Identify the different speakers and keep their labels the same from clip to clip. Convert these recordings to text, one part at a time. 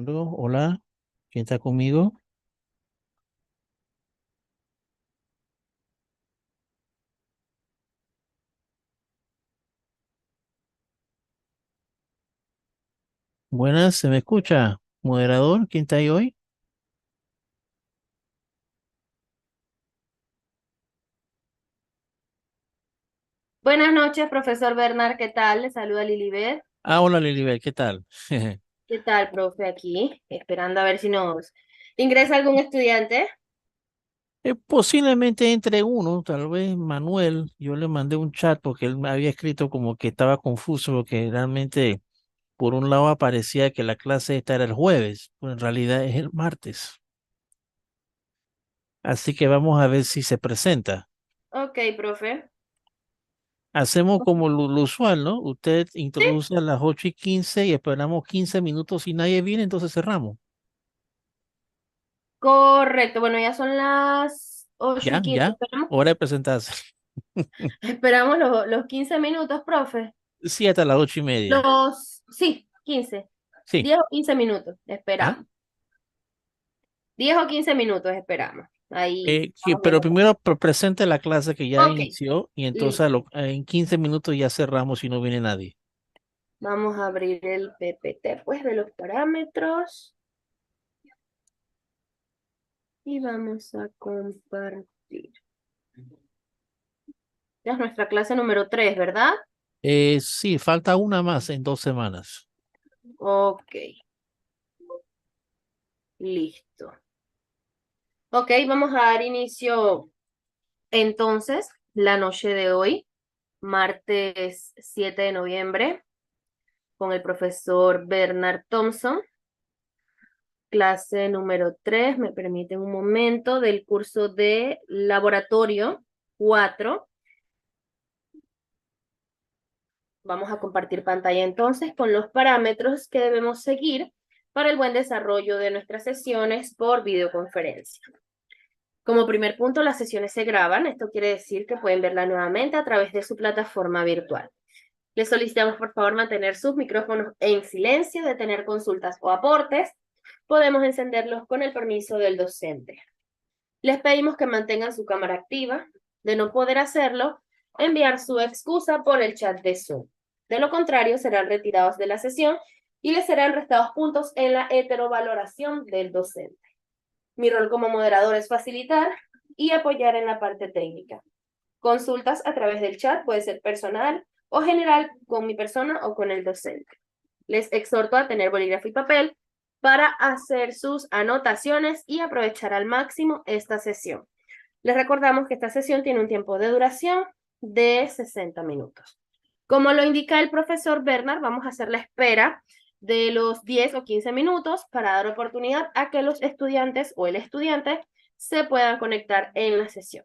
Speaker 1: Aló, hola, ¿quién está conmigo? Buenas, ¿se me escucha? Moderador, ¿quién está ahí hoy?
Speaker 2: Buenas noches, profesor Bernard, ¿qué tal? Le saluda Lilibet.
Speaker 1: Hola Lilibet, ¿qué tal?
Speaker 2: ¿Qué tal, profe? Aquí, esperando a ver si nos ingresa algún estudiante.
Speaker 1: Posiblemente entre uno, tal vez Manuel. Yo le mandé un chat porque él me había escrito como que estaba confuso, porque realmente por un lado aparecía que la clase esta era el jueves, pero en realidad es el martes. Así que vamos a ver si se presenta.
Speaker 2: Ok, profe.
Speaker 1: Hacemos como lo usual, ¿no? Usted
Speaker 2: Sí,
Speaker 1: introduce a las 8:15 y esperamos 15 minutos. Si nadie viene, entonces cerramos.
Speaker 2: correcto. Bueno, ya son las 8 y
Speaker 1: Ya,
Speaker 2: 15.
Speaker 1: ya, hora de presentarse.
Speaker 2: Esperamos los 15 minutos, profe.
Speaker 1: Sí, hasta las 8:30.
Speaker 2: Sí, 15.
Speaker 1: Sí.
Speaker 2: 10 o 15 minutos,
Speaker 1: ¿Ah?
Speaker 2: esperamos. 10 o 15 minutos esperamos. Ahí, vamos
Speaker 1: Pero
Speaker 2: viendo.
Speaker 1: primero presente la clase que ya
Speaker 2: Ok,
Speaker 1: inició y entonces
Speaker 2: listo.
Speaker 1: en 15 minutos ya cerramos si no viene nadie.
Speaker 2: Vamos a abrir el PPT, pues, de los parámetros y vamos a compartir. Ya es nuestra clase número 3, ¿verdad?
Speaker 1: Sí, falta una más en 2 semanas.
Speaker 2: Ok, listo. Ok, vamos a dar inicio entonces la noche de hoy, martes 7 de noviembre, con el profesor Bernard Thompson, clase número 3. Me permiten un momento, del curso de Laboratorio 4. Vamos a compartir pantalla entonces con los parámetros que debemos seguir para el buen desarrollo de nuestras sesiones por videoconferencia. Como primer punto, las sesiones se graban. Esto quiere decir que pueden verla nuevamente a través de su plataforma virtual. Les solicitamos por favor mantener sus micrófonos en silencio, de tener consultas o aportes. Podemos encenderlos con el permiso del docente. Les pedimos que mantengan su cámara activa. De no poder hacerlo, enviar su excusa por el chat de Zoom. De lo contrario, serán retirados de la sesión y les serán restados puntos en la heterovaloración del docente. Mi rol como moderador es facilitar y apoyar en la parte técnica. Consultas a través del chat, puede ser personal o general con mi persona o con el docente. Les exhorto a tener bolígrafo y papel para hacer sus anotaciones y aprovechar al máximo esta sesión. Les recordamos que esta sesión tiene un tiempo de duración de 60 minutos. Como lo indica el profesor Bernard, vamos a hacer la espera de los 10 o 15 minutos para dar oportunidad a que los estudiantes o el estudiante se puedan conectar en la sesión.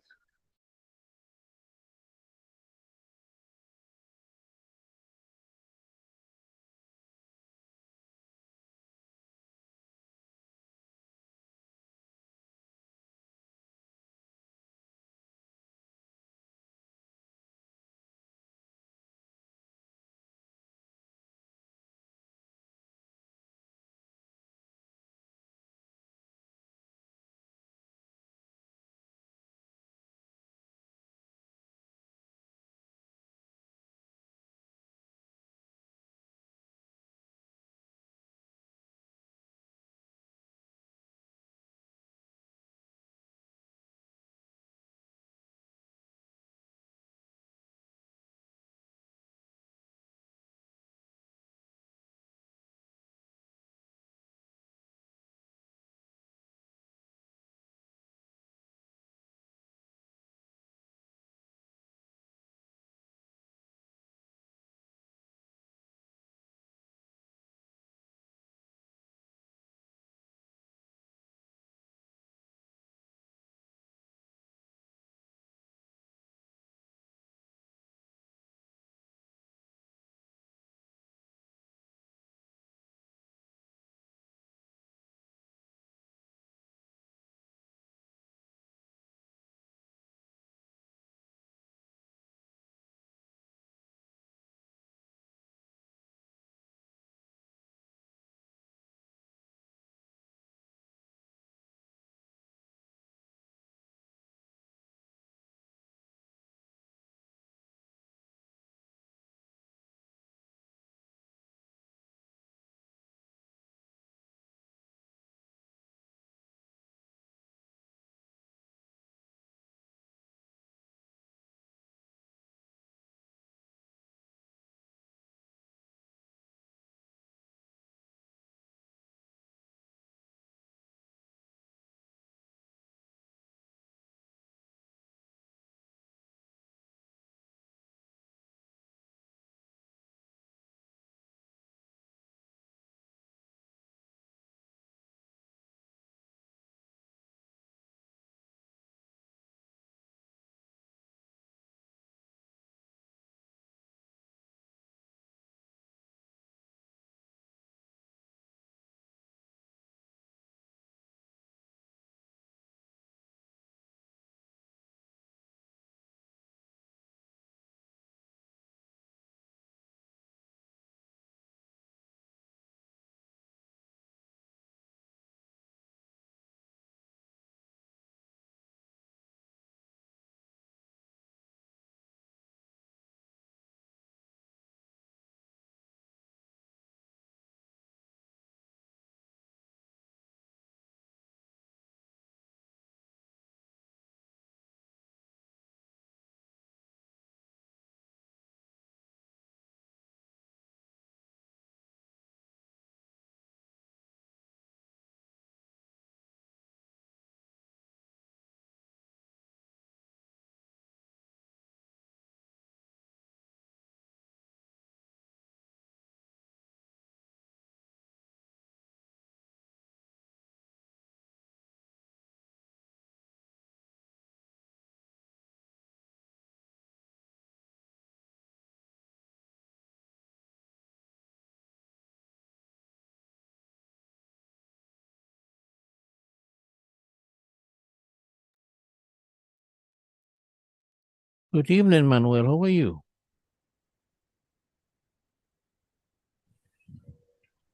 Speaker 1: Good evening, Manuel. How are you?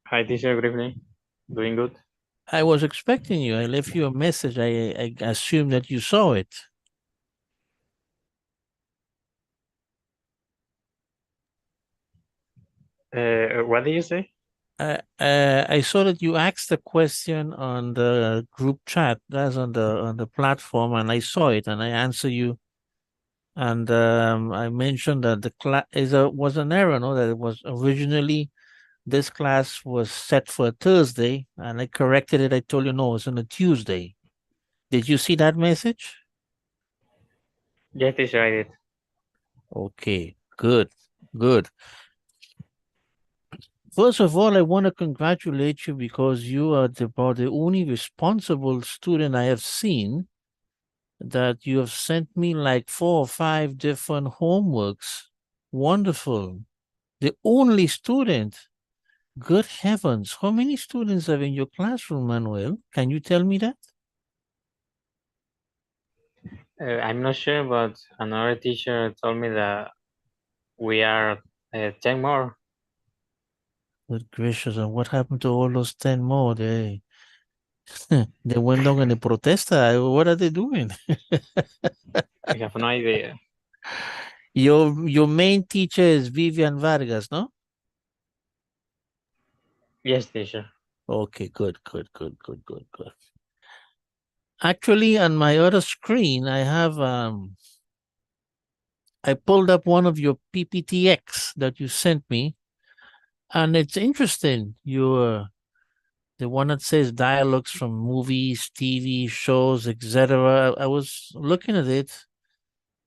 Speaker 3: Hi, teacher. Good evening. Doing good.
Speaker 1: I was expecting you. I left you a message. I assumed that you saw it.
Speaker 3: What did you say?
Speaker 1: I saw that you asked a question on the group chat. That's on the platform, and I saw it, and I answered you. And I mentioned that the class was an error, no? That it was originally this class was set for a Thursday, and I corrected it. I told you no, it's on a Tuesday. Did you see that message?
Speaker 3: Yes, teacher, I did.
Speaker 1: Okay, good, good. First of all, I want to congratulate you because you are about the only responsible student I have seen that you have sent me like 4 or 5 different homeworks. Wonderful. The only student. Good heavens. How many students are in your classroom, Manuel? Can you tell me that?
Speaker 3: I'm not sure, but another teacher told me that we are 10 more.
Speaker 1: Good gracious, and what happened to all those 10 more? They went on in a protesta. What are they doing?
Speaker 3: I have no idea.
Speaker 1: Your main teacher is Vivian Vargas, no?
Speaker 3: Yes, teacher.
Speaker 1: Okay, good, good, good, good, good, good. Actually, on my other screen, I pulled up one of your PPTX that you sent me, and it's interesting. The one that says dialogues from movies, TV shows, etc. I was looking at it,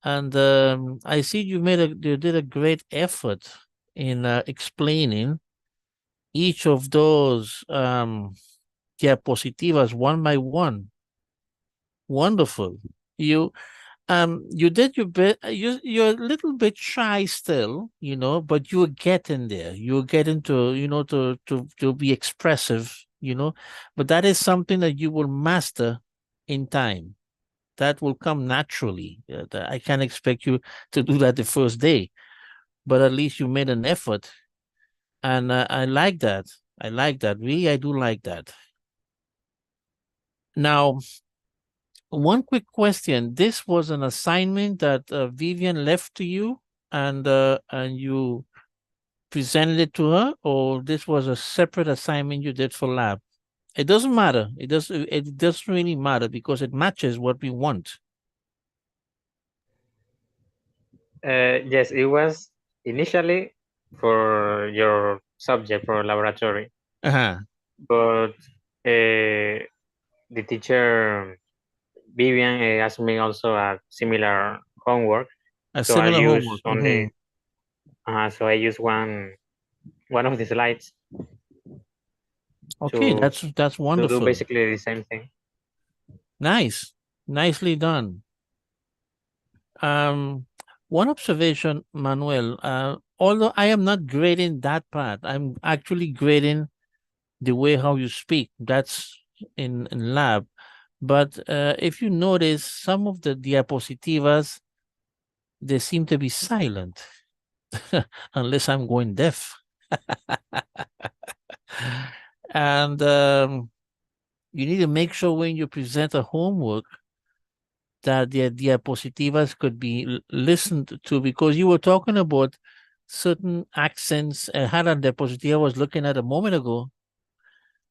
Speaker 1: and I see you did a great effort in explaining each of those diapositivas one by one. Wonderful. You did your bit. You're a little bit shy still, but you're getting there. You're getting to, to be expressive, but that is something that you will master in time. That will come naturally. I can't expect you to do that the first day, but at least you made an effort, and I like that. I like that. Really, I do like that. Now, one quick question. This was an assignment that Vivian left to you, and you presented it to her, or this was a separate assignment you did for lab? It doesn't matter. It doesn't really matter because it matches what we want.
Speaker 3: Yes, it was initially for your subject for laboratory,
Speaker 1: Uh-huh.
Speaker 3: but the teacher Vivian asked me also a similar homework,
Speaker 1: A
Speaker 3: so I
Speaker 1: similar
Speaker 3: use
Speaker 1: homework.
Speaker 3: only. So I use one of the slides
Speaker 1: Okay,
Speaker 3: to
Speaker 1: that's
Speaker 3: do
Speaker 1: wonderful.
Speaker 3: basically the same thing.
Speaker 1: Nice. Nicely done. Um, one observation, Manuel, although I am not grading that part, I'm actually grading the way how you speak. That's in lab. But if you notice, some of the diapositivas, they seem to be silent, unless I'm going deaf. And you need to make sure when you present a homework that the diapositivas could be listened to, because you were talking about certain accents. Had a diapositiva I was looking at a moment ago,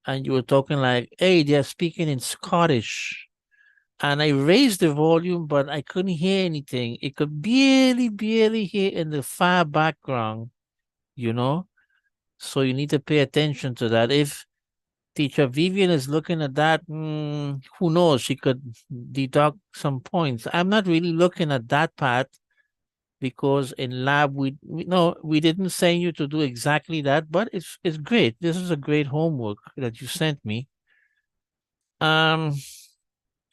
Speaker 1: and you were talking like, hey, they're speaking in Scottish. And I raised the volume, but I couldn't hear anything. It could barely hear in the far background, you know? So you need to pay attention to that. If teacher Vivian is looking at that, who knows? She could deduct some points. I'm not really looking at that part because in lab we no, we didn't send you to do exactly that, but it's great. This is a great homework that you sent me. Um,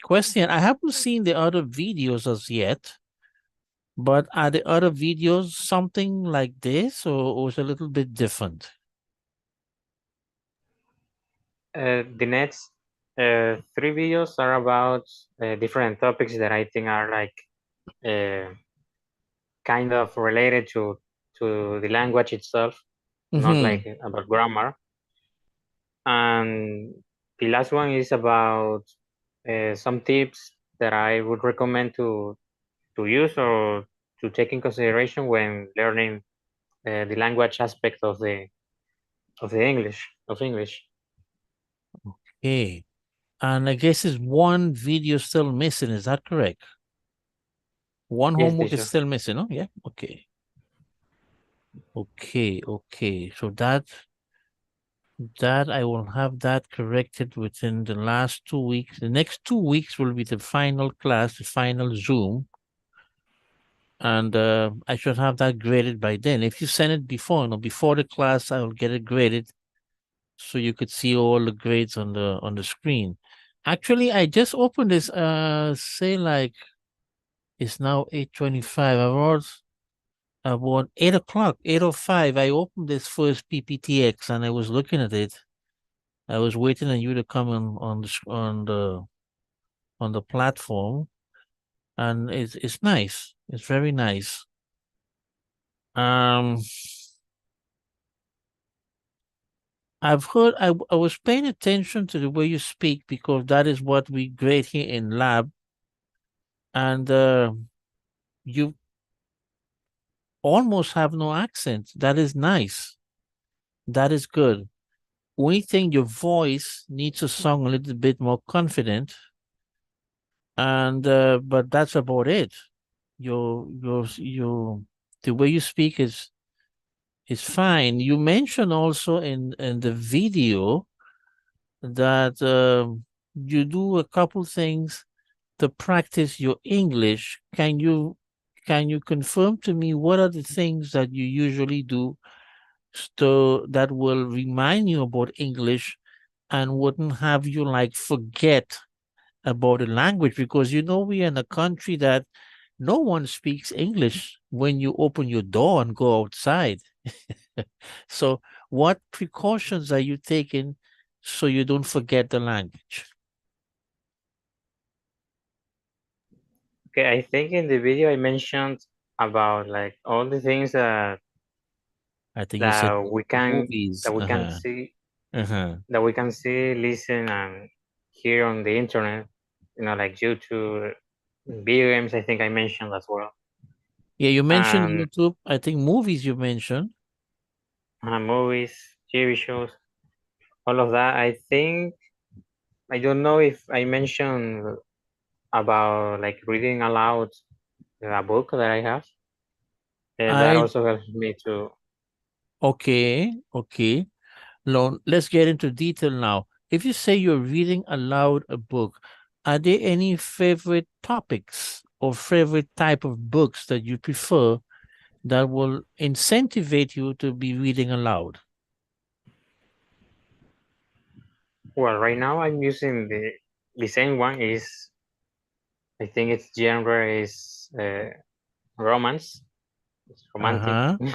Speaker 1: question: I haven't seen the other videos as yet, but are the other videos something like this, or is it a little bit different?
Speaker 3: The next three videos are about different topics that I think are like uh, kind of related to the language itself, not
Speaker 1: Mm-hmm.
Speaker 3: like about grammar. And the last one is about some tips that I would recommend to use or to take in consideration when learning the language aspect of the English.
Speaker 1: Okay. And I guess it's one video still missing. Is that correct? One
Speaker 3: Yes,
Speaker 1: homework is
Speaker 3: teacher.
Speaker 1: still missing, no? Yeah. Okay. Okay. Okay. So that I will have that corrected within the last 2 weeks. The next 2 weeks will be the final class, the final Zoom. And I should have that graded by then. If you send it before, before the class, I will get it graded so you could see all the grades on the screen. Actually, I just opened this. Say like it's now 8:25. I was about 8 o'clock, 8:05. I opened this first PPTX and I was looking at it. I was waiting on you to come on the platform, and it's nice. It's very nice. Um, I've heard. I was paying attention to the way you speak because that is what we grade here in lab, and you almost have no accent. That is nice. That is good. Only thing, your voice needs to sound a little bit more confident, and but that's about it. Your the way you speak is fine. You mentioned also in the video that you do a couple things to practice your English. Can you confirm to me what are the things that you usually do so that will remind you about English and wouldn't have you like forget about the language? Because we're in a country that no one speaks English when you open your door and go outside. So what precautions are you taking so you don't forget the language?
Speaker 3: Okay, I think in the video I mentioned about like all the things
Speaker 1: I think you said
Speaker 3: that we can
Speaker 1: movies.
Speaker 3: that we can
Speaker 1: Uh-huh.
Speaker 3: see
Speaker 1: Uh-huh.
Speaker 3: listen, and hear on the internet. Like YouTube, video games. I think I mentioned as well,
Speaker 1: Yeah, you mentioned
Speaker 3: and
Speaker 1: YouTube. I think movies you mentioned.
Speaker 3: movies, TV shows, all of that. I think I don't know if I mentioned about like reading aloud a book that I have. That
Speaker 1: I
Speaker 3: also helps me to.
Speaker 1: Okay, okay. Now, let's get into detail now. If you say you're reading aloud a book, are there any favorite topics or favorite type of books that you prefer that will incentivize you to be reading aloud?
Speaker 3: Well, right now I'm using the same one. Is I think its genre is romance. It's romantic.
Speaker 1: Uh-huh.
Speaker 3: I'm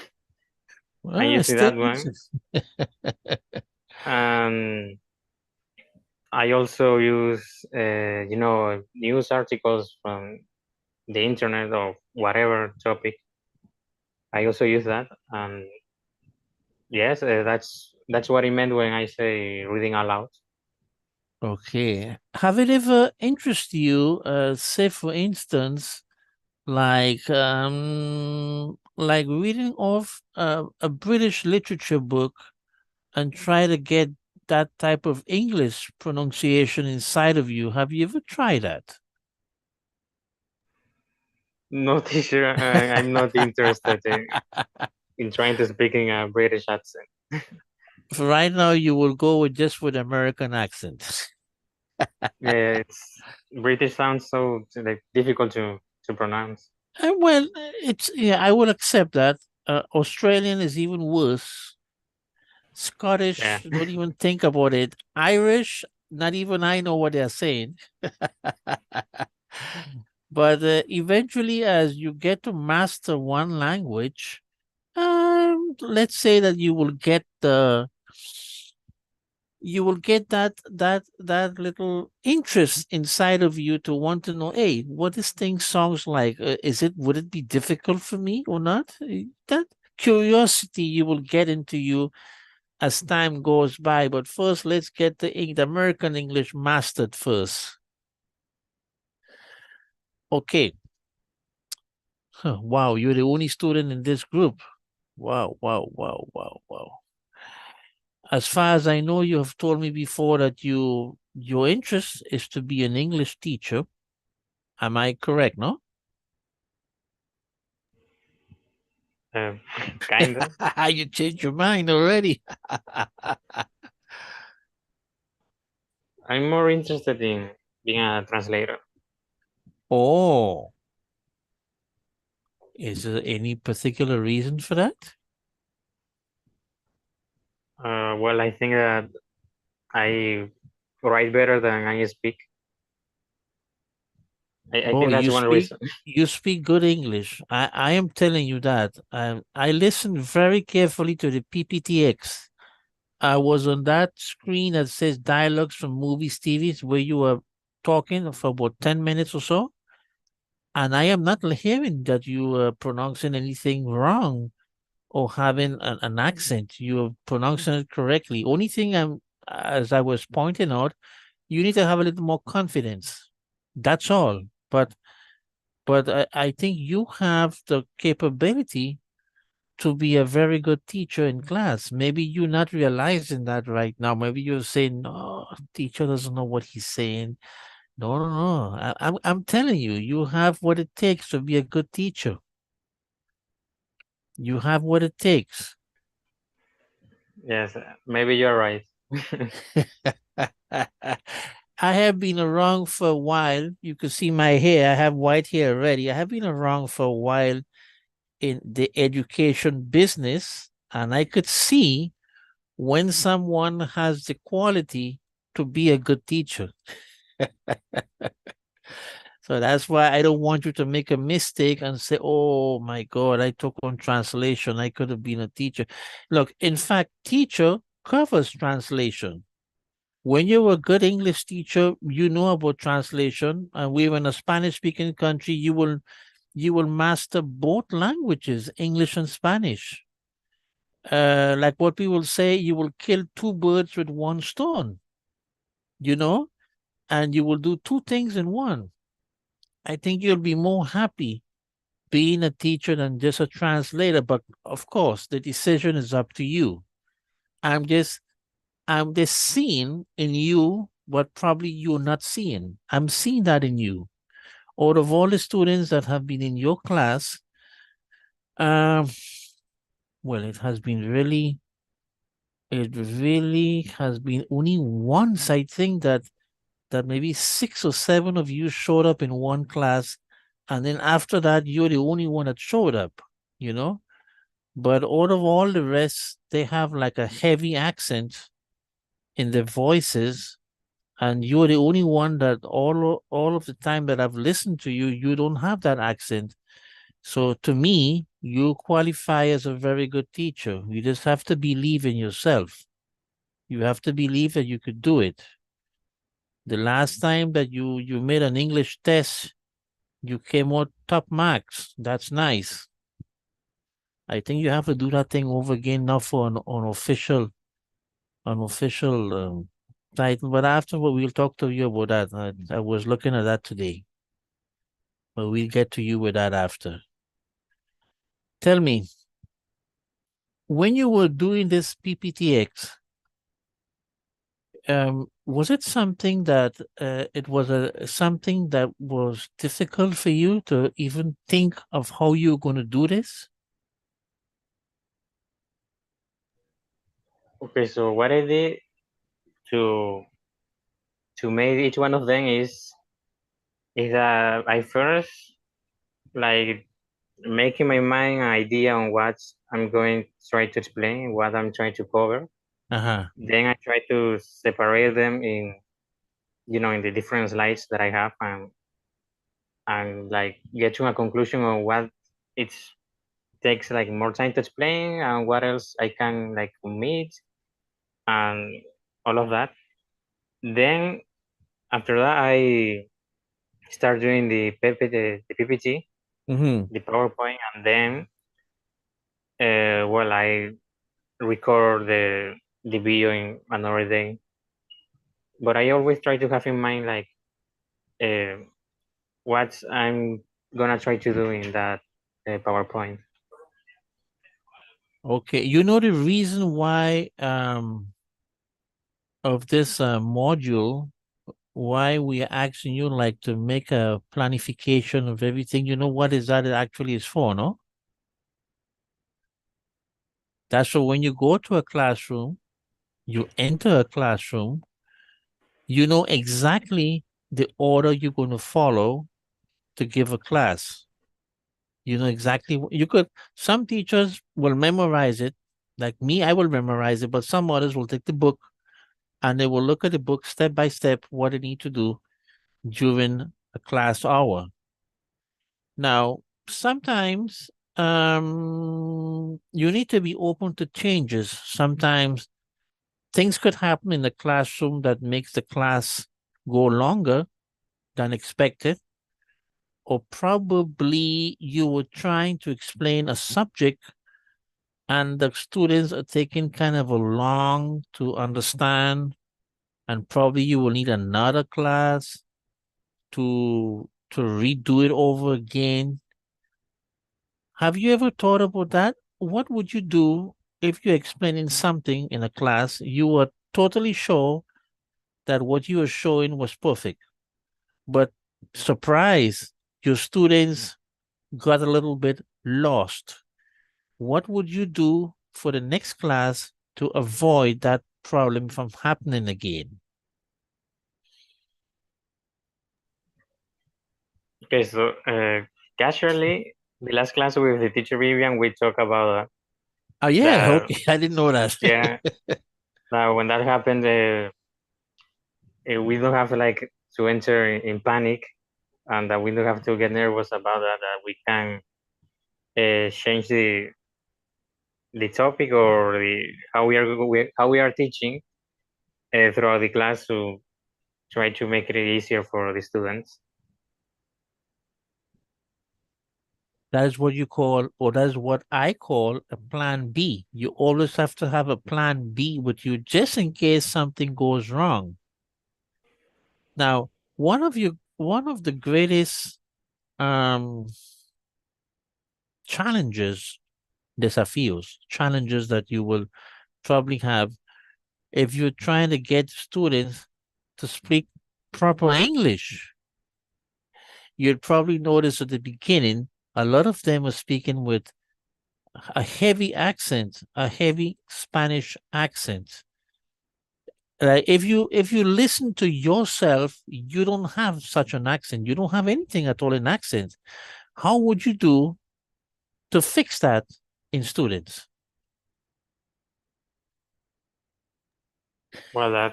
Speaker 1: Well,
Speaker 3: using
Speaker 1: still
Speaker 3: that one.
Speaker 1: uses.
Speaker 3: And I also use, news articles from the internet or whatever topic. I also use that. And yes, that's what I meant when I say reading aloud.
Speaker 1: Okay. Have it ever interested you, say for instance, like reading off a British literature book and try to get that type of English pronunciation inside of you? Have you ever tried that?
Speaker 3: No, teacher, I'm not interested in trying to speak in a British accent.
Speaker 1: For right now, you will go with just with American accent.
Speaker 3: Yeah, it's British sounds so like difficult to pronounce.
Speaker 1: Well, I will accept that. Australian is even worse.
Speaker 3: Yeah.
Speaker 1: Scottish, don't even think about it. Irish, not even I know what they're saying. But eventually, as you get to master one language, let's say that you will get you will get that little interest inside of you to want to know, hey, what this thing sounds like. Would it be difficult for me or not? That curiosity you will get into you as time goes by. But first, let's get the American English mastered first. Okay. Huh, wow, you're the only student in this group. Wow, wow, wow, wow, wow. As far as I know, you have told me before that your interest is to be an English teacher. Am I correct, no?
Speaker 3: Uh, Kinda.
Speaker 1: You changed your mind already.
Speaker 3: I'm more interested in being a translator.
Speaker 1: Oh, is there any particular reason for that?
Speaker 3: Well, I think that I write better than I speak. I
Speaker 1: Oh,
Speaker 3: think that's one reason.
Speaker 1: you speak good English. I am telling you that. I listened very carefully to the PPTX. I was on that screen that says dialogues from movies, TVs, where you were talking for about 10 minutes or so. And I am not hearing that you are pronouncing anything wrong or having an accent. You're pronouncing it correctly. Only thing as I was pointing out, you need to have a little more confidence. That's all. But I think you have the capability to be a very good teacher in class. Maybe you're not realizing that right now. Maybe you're saying, no, teacher doesn't know what he's saying. No, no, no. I'm telling you, you have what it takes to be a good teacher. You have what it takes.
Speaker 3: Yes, maybe you're right.
Speaker 1: I have been around for a while. You can see my hair. I have white hair already. I have been around for a while in the education business, and I could see when someone has the quality to be a good teacher. So that's why I don't want you to make a mistake and say, oh my God, I took on translation. I could have been a teacher. Look, in fact, teacher covers translation. When you're a good English teacher, you know about translation. And we're in a Spanish speaking country, you will master both languages, English and Spanish. Like what people say, you will kill two birds with one stone, you know, and you will do two things in one. I think you'll be more happy being a teacher than just a translator. But of course, the decision is up to you. I'm just I'm just seeing in you what probably you're not seeing. I'm seeing that in you. Out of all the students that have been in your class, um, well, it really has been only once, I think, that maybe 6 or 7 of you showed up in one class, and then after that, you're the only one that showed up, you know? But out of all the rest, they have like a heavy accent in their voices, and you're the only one that all of the time that I've listened to you, you don't have that accent. So to me, you qualify as a very good teacher. You just have to believe in yourself. You have to believe that you could do it. The last time that you made an English test, you came out top marks. That's nice. I think you have to do that thing over again now for an official title. But afterward, we'll talk to you about that. I was looking at that today, but we'll get to you with that after. Tell me, when you were doing this PPTX, was it something that it was something that was difficult for you to even think of how you're going to do this?
Speaker 3: Okay, so what I did to make each one of them is that I first like making my mind an idea on what I'm going to try to explain, what I'm trying to cover.
Speaker 1: Uh-huh.
Speaker 3: Then I try to separate them in in the different slides that I have and like get to a conclusion on what it takes like more time to explain and what else I can like omit and all of that. Then after that, I start doing the PPT,
Speaker 1: Mm-hmm.
Speaker 3: the PowerPoint, and then well, I record the video in another day. But I always try to have in mind like uh, what I'm gonna try to do in that PowerPoint.
Speaker 1: Okay. You know the reason why of this module, why we are asking you like to make a planification of everything. You know what is that it actually is for, no? That's so when you go to a classroom, you enter a classroom, you know exactly the order you're going to follow to give a class. You know exactly what you could. Some teachers will memorize it, like me, I will memorize it, but some others will take the book and they will look at the book step by step what they need to do during a class hour. Now, sometimes you need to be open to changes. Sometimes things could happen in the classroom that makes the class go longer than expected, or probably you were trying to explain a subject and the students are taking kind of a long to understand, and probably you will need another class to redo it over again. Have you ever thought about that? What would you do if you're explaining something in a class you were totally sure that what you were showing was perfect, but surprise, your students got a little bit lost? What would you do for the next class to avoid that problem from happening again?
Speaker 3: Okay, so casually, the last class with the teacher Vivian, we talk about
Speaker 1: Oh yeah,
Speaker 3: that.
Speaker 1: okay, I didn't know that.
Speaker 3: Yeah, that when that happened, we don't have like to enter in panic, and that we don't have to get nervous about that. That we can change the topic or the how we are teaching throughout the class to try to make it easier for the students.
Speaker 1: That is what you call, or that is what I call a plan B. You always have to have a plan B with you just in case something goes wrong. Now, one of the greatest um challenges, desafíos, challenges that you will probably have if you're trying to get students to speak proper English. You'll probably notice at the beginning, a lot of them are speaking with a heavy accent, a heavy Spanish accent. If you listen to yourself, you don't have such an accent. You don't have anything at all in accent. How would you do to fix that in students?
Speaker 3: Well,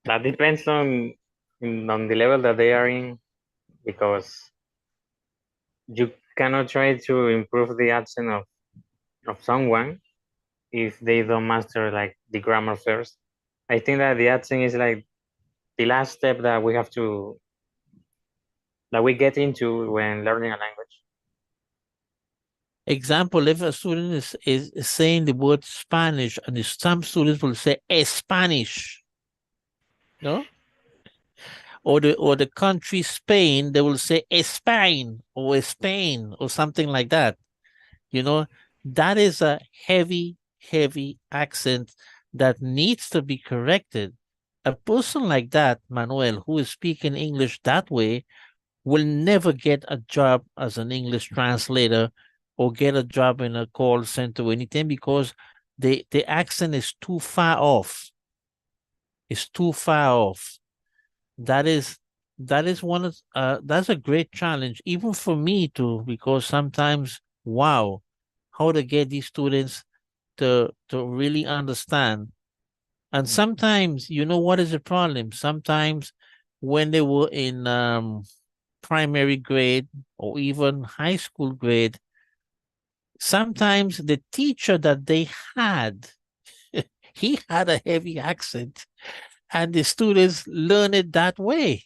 Speaker 3: that depends on the level that they are in, because you cannot try to improve the accent of someone if they don't master like the grammar first. I think that the accent is like the last step that we have to that we get into when learning a language.
Speaker 1: Example, if a student is saying the word Spanish, and some students will say Spanish, no? Or the country Spain, they will say Spain or Spain or something like that. You know, that is a heavy, heavy accent that needs to be corrected. A person like that, Manuel, who is speaking English that way, will never get a job as an English translator or get a job in a call center or anything, because the accent is too far off. It's too far off. That is that is one of that's a great challenge even for me too, because sometimes, wow, how to get these students to really understand. And sometimes, you know what is the problem? Sometimes when they were in primary grade or even high school grade, sometimes the teacher that they had, he had a heavy accent. And the students learn it that way.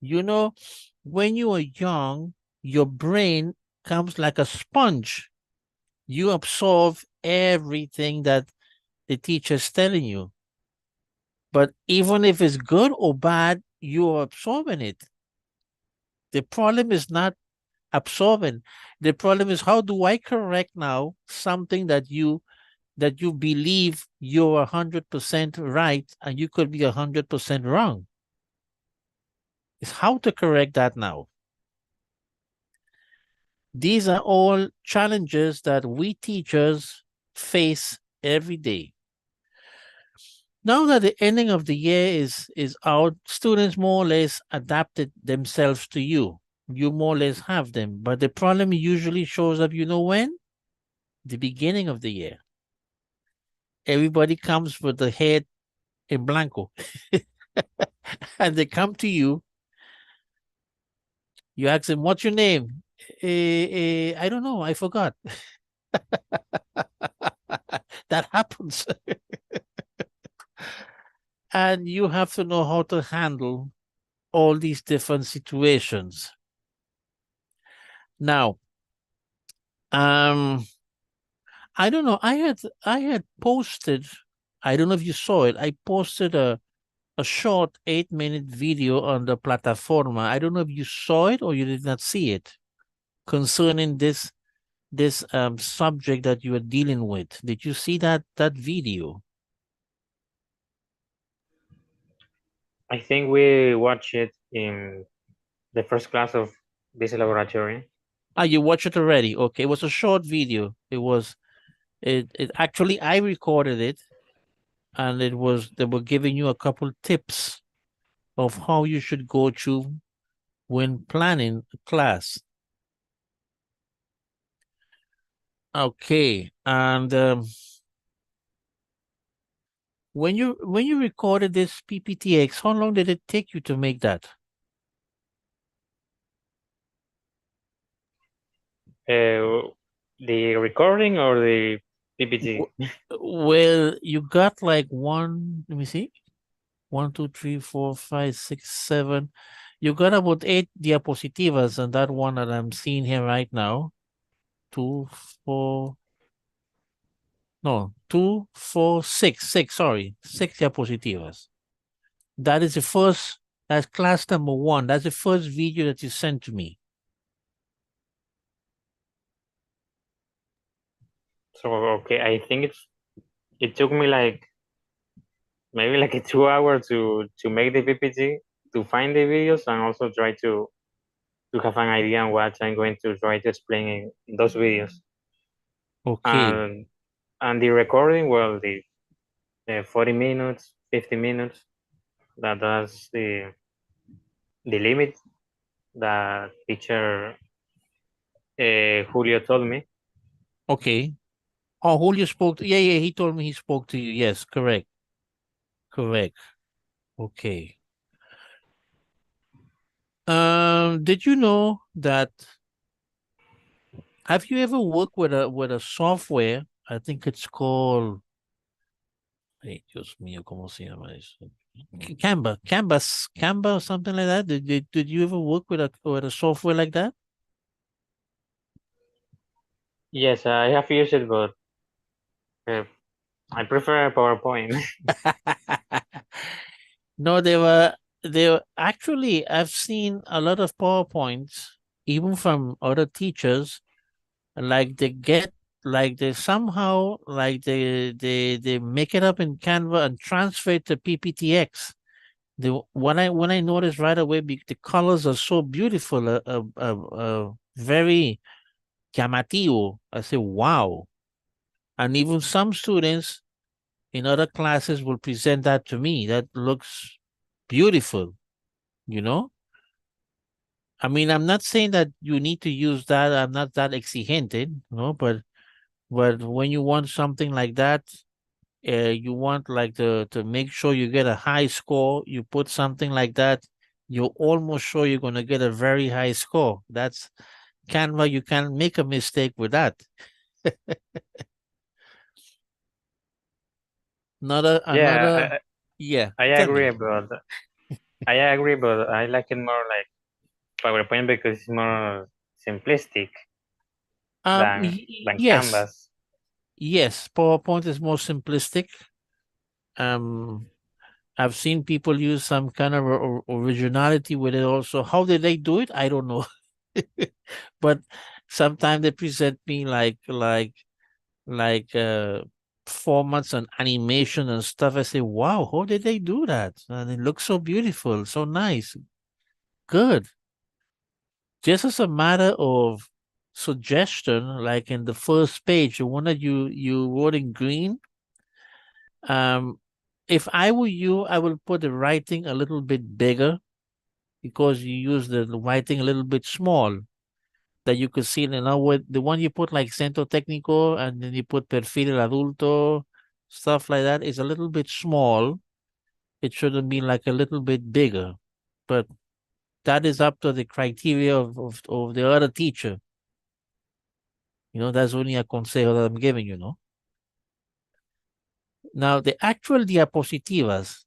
Speaker 1: You know, when you are young, your brain comes like a sponge. You absorb everything that the teacher's telling you. But even if it's good or bad, you're absorbing it. The problem is not absorbing. The problem is, how do I correct now something that you believe you're 100% right and you could be 100% wrong? It's how to correct that now. These are all challenges that we teachers face every day. Now that the ending of the year is out, students more or less adapted themselves to you. You more or less have them. But the problem usually shows up, you know when? The beginning of the year. Everybody comes with the head in blanco. And they come to you. You ask them, what's your name? I don't know. I forgot. That happens. And you have to know how to handle all these different situations. Now, I don't know. I had posted, I don't know if you saw it. I posted a short 8-minute video on the plataforma. I don't know if you saw it or you did not see it concerning this subject that you are dealing with. Did you see that video?
Speaker 3: I think we watched it in the first class of this laboratory.
Speaker 1: Ah, you watched it already. Okay, it was a short video. It actually I recorded it, and they were giving you a couple tips of how you should go through when planning a class. Okay, and when you recorded this PPTX, how long did it take you to make that?
Speaker 3: The recording or the PPT?
Speaker 1: Well, you got like one, let me see, 1, 2, 3, 4, 5, 6, 7. You got about 8 diapositivas on that one that I'm seeing here right now. 2, 4, no, 2, 4, 6, sorry, 6 diapositivas. That is the first, that's class number 1. That's the first video that you sent to me.
Speaker 3: So okay, I think it took me like maybe like a 2 hour to make the PPT, to find the videos, and also try to have an idea on what I'm going to try to explain in those videos.
Speaker 1: Okay,
Speaker 3: And the recording, well, the 40 minutes, 50 minutes, that's the limit that teacher Julio told me.
Speaker 1: okay. Oh, Julio spoke yeah, yeah, he told me he spoke to you. Yes, correct, correct. Okay. Did you know that, have you ever worked with a software? I think it's called, hey, Dios mío, ¿cómo se llama eso? Canva, or something like that. Did you ever work with a software like that?
Speaker 3: Yes, I have used it, but uh, I prefer PowerPoint.
Speaker 1: No, they were actually, I've seen a lot of PowerPoints, even from other teachers, like they get, like they somehow, like they make it up in Canva and transfer it to PPTX. When I noticed right away, the colors are so beautiful, very llamativo. I say, wow. And even some students in other classes will present that to me. That looks beautiful, you know? I mean, I'm not saying that you need to use that. I'm not that exigente, but when you want something like that, you want like to make sure you get a high score, you put something like that, you're almost sure you're going to get a very high score. That's Canva. You can't make a mistake with that. Another,
Speaker 3: Yeah,
Speaker 1: another. Yeah,
Speaker 3: I
Speaker 1: tell
Speaker 3: agree,
Speaker 1: me.
Speaker 3: but I like it more like PowerPoint because it's more simplistic than
Speaker 1: Yes,
Speaker 3: Canvas.
Speaker 1: yes. PowerPoint is more simplistic. Um, I've seen people use some kind of originality with it also. How did they do it? I don't know. But sometimes they present me like formats and animation and stuff. I say, wow, how did they do that? And it looks so beautiful, so nice. Good. Just as a matter of suggestion, like in the first page, the one that you wrote in green, um, if I were you, I will put the writing a little bit bigger because you use the writing a little bit small that you could see. You know, with the one you put like Centro Técnico and then you put Perfil Adulto, stuff like that is a little bit small. It should have been like a little bit bigger, but that is up to the criteria of the other teacher. You know, that's only a consejo that I'm giving you, know. Now, the actual diapositivas,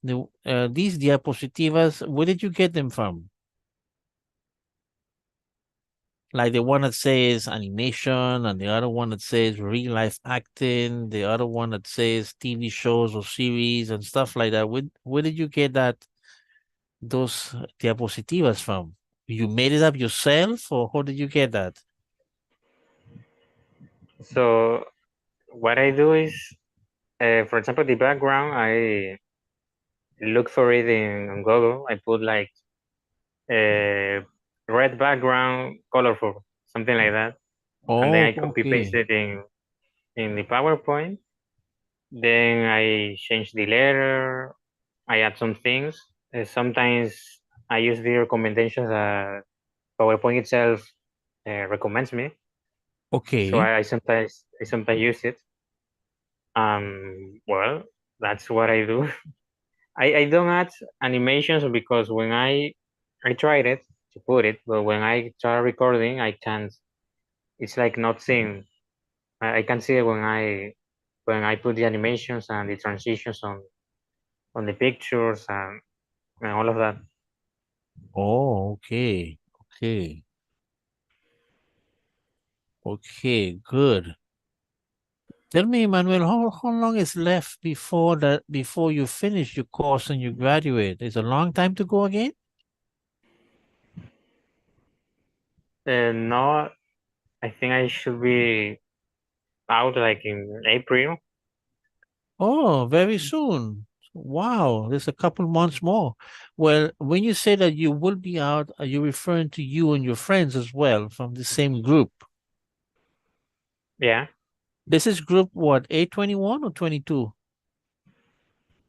Speaker 1: these diapositivas, where did you get them from? Like the one that says animation, and the other one that says real life acting, the other one that says TV shows or series and stuff like that. Where did you get those diapositivas from? You made it up yourself, or how did you get that?
Speaker 3: So what I do is, for example, the background, I look for it in Google. I put like a red background, colorful, something like that, and then
Speaker 1: Oh,
Speaker 3: I copy paste
Speaker 1: okay.
Speaker 3: it in the PowerPoint. Then I change the letter. I add some things. Sometimes I use the recommendations that PowerPoint itself recommends me. So
Speaker 1: Okay.
Speaker 3: I sometimes use it. Well, that's what I do. I don't add animations because when I tried it to put it, but when I start recording, I can't. It's like not seeing. I can see it when I put the animations and the transitions on the pictures and all of that.
Speaker 1: Oh, okay. Okay. Okay, good. Tell me, Manuel, how long is left before you finish your course and you graduate? Is a long time to go again?
Speaker 3: No, I think I should be out like in April.
Speaker 1: Oh, very soon. Wow, there's a couple months more. Well, when you say that you will be out, are you referring to you and your friends as well from the same group?
Speaker 3: Yeah,
Speaker 1: This is group what, A-21 or 22?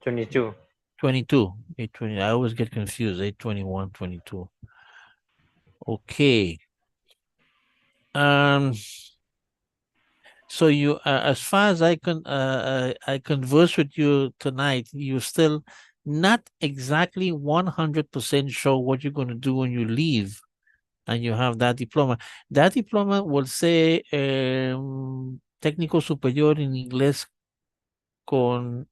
Speaker 3: 22.
Speaker 1: 22. A-20. I always get confused. A-21, 22. Okay. Um, so as far as I converse with you tonight, you're still not exactly 100% sure what you're going to do when you leave and you have that diploma. That diploma will say técnico superior en inglés con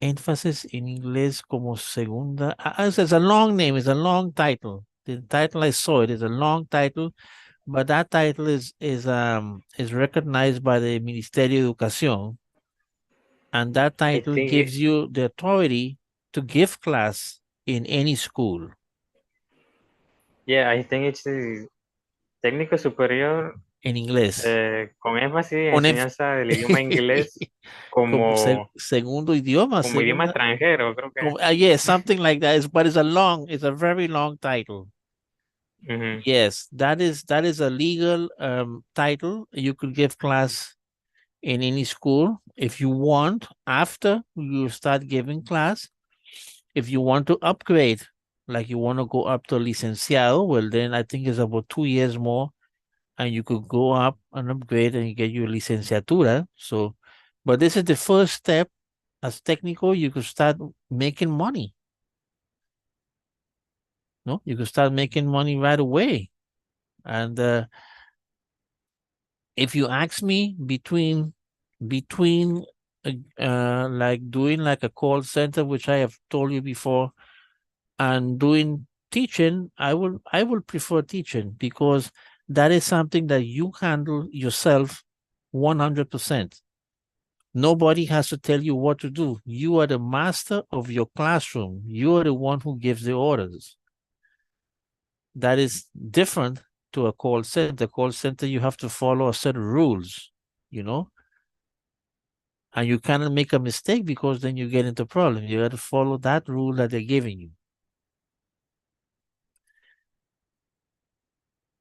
Speaker 1: énfasis en inglés como segunda. It's a long name. It's a long title. The title I saw it is a long title, but that title is recognized by the Ministerio de Educación, and that
Speaker 3: I
Speaker 1: title
Speaker 3: think,
Speaker 1: gives you the authority to give class in any school
Speaker 3: yeah, I think it's the técnico superior
Speaker 1: in inglés.
Speaker 3: con énfasis en
Speaker 1: Con
Speaker 3: enseñanza del idioma inglés
Speaker 1: como
Speaker 3: como,
Speaker 1: segundo idioma,
Speaker 3: como idioma
Speaker 1: segunda.
Speaker 3: extranjero, creo que.
Speaker 1: Yeah, something like that. But it's a very long title.
Speaker 3: Ujú.
Speaker 1: Yes, that is a legal title. You could give class in any school if you want. After you start giving class, if you want to upgrade, like you want to go up to licenciado, well, then I think it's about 2 years more, and you could go up and upgrade and you get your licenciatura. So, but this is the first step. As technical, you could start making money. No, you could start making money right away. And if you ask me between like doing like a call center, which I have told you before, and doing teaching, I will prefer teaching because that is something that you handle yourself 100%. Nobody has to tell you what to do. You are the master of your classroom. You are the one who gives the orders. That is different to a call center. Call center, you have to follow a set of rules, you know, and you cannot make a mistake because then you get into problem. You got to follow that rule that they're giving you.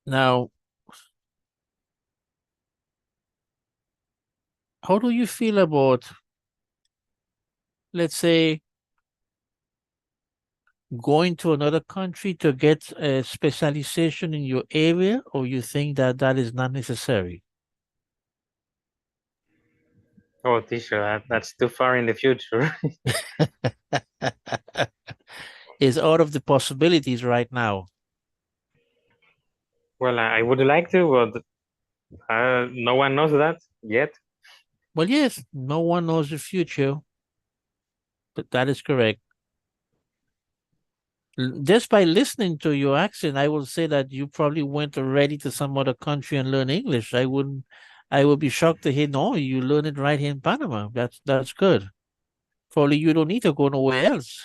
Speaker 1: Now, how do you feel about, let's say, going to another country to get a specialization in your area, or you think that that is not necessary?
Speaker 3: Oh, teacher, that's too far in the future.
Speaker 1: Is out of the possibilities right now.
Speaker 3: Well, I would like to, but no one knows that yet.
Speaker 1: Well, yes, no one knows the future, but that is correct. Just by listening to your accent, I will say that you probably went already to some other country and learn English. I would be shocked to hear, no, you learn it right here in Panama. That's good. Probably you don't need to go nowhere else.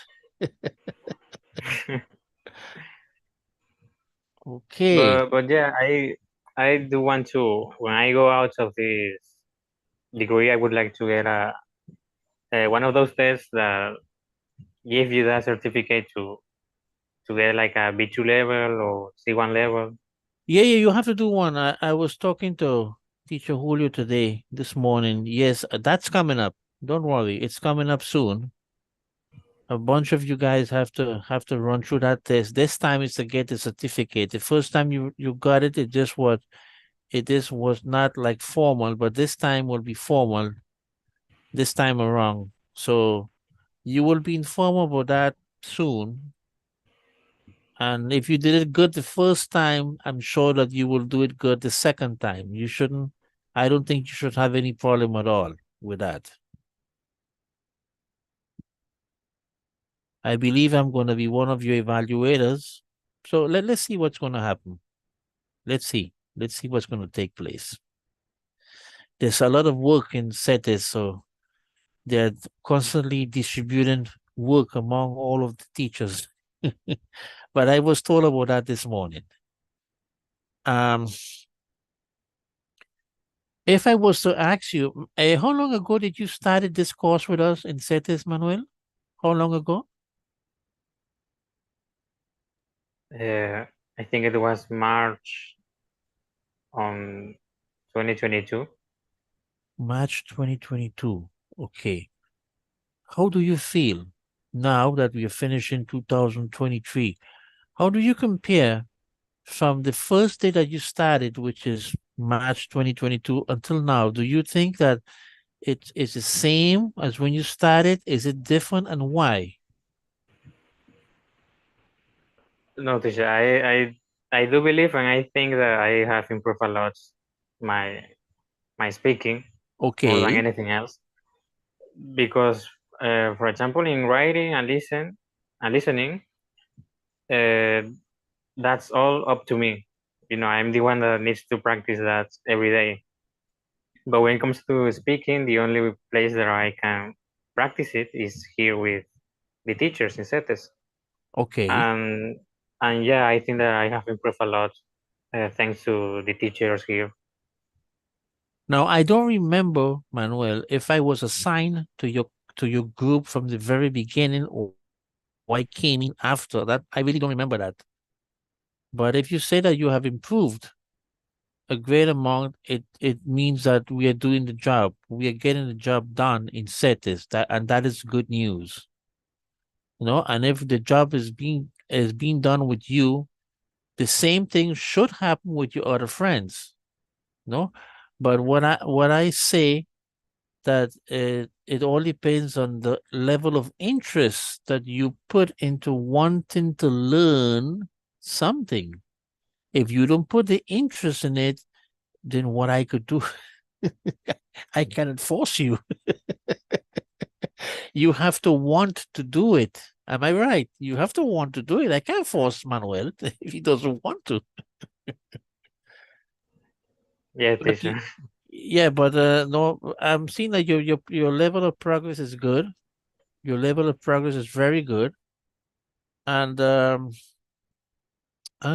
Speaker 1: Okay.
Speaker 3: But yeah, I do want to, when I go out of this degree, I would like to get a one of those tests that give you that certificate to get like a B2 level or C1 level.
Speaker 1: Yeah, yeah, you have to do one. I was talking to teacher Julio today, this morning. Yes, that's coming up. Don't worry, it's coming up soon. A bunch of you guys have to run through that test. This time it's to get the certificate. The first time you got it, it just was not like formal, but this time will be formal this time around. So you will be informed about that soon. And if you did it good the first time, I'm sure that you will do it good the second time. I don't think you should have any problem at all with that. I believe I'm going to be one of your evaluators. So let's see what's going to happen. Let's see. Let's see what's going to take place. There's a lot of work in CETES, so they're constantly distributing work among all of the teachers. But I was told about that this morning. Um, if I was to ask you, how long ago did you started this course with us in CETES, Manuel? How long ago?
Speaker 3: I think it was March on 2022.
Speaker 1: March 2022. Okay. How do you feel now that we are finishing 2023? How do you compare from the first day that you started, which is March 2022, until now? Do you think that it is the same as when you started? Is it different, and why?
Speaker 3: No, teacher, I do believe and I think that I have improved a lot my my speaking more than
Speaker 1: Okay.
Speaker 3: anything else because for example in writing and listening uh, that's all up to me. You know, I'm the one that needs to practice that every day. But when it comes to speaking, the only place that I can practice it is here with the teachers in CETES.
Speaker 1: Okay.
Speaker 3: And and yeah, I think that I have improved a lot thanks to the teachers here.
Speaker 1: Now, I don't remember, Manuel, if I was assigned to your group from the very beginning, or I came in after that. I really don't remember that. But if you say that you have improved a great amount, it means that we are doing the job. We are getting the job done in CETES, and that is good news. And if the job is being done with you, the same thing should happen with your other friends. No, but what I say that it all depends on the level of interest that you put into wanting to learn something. If you don't put the interest in it, then what I could do, I cannot force you. You have to want to do it. Am I right? You have to want to do it. I can't force Manuel if he doesn't want to.
Speaker 3: Yeah,
Speaker 1: But
Speaker 3: teacher.
Speaker 1: yeah, but no, I'm seeing that your level of progress is good. Your level of progress is very good. And I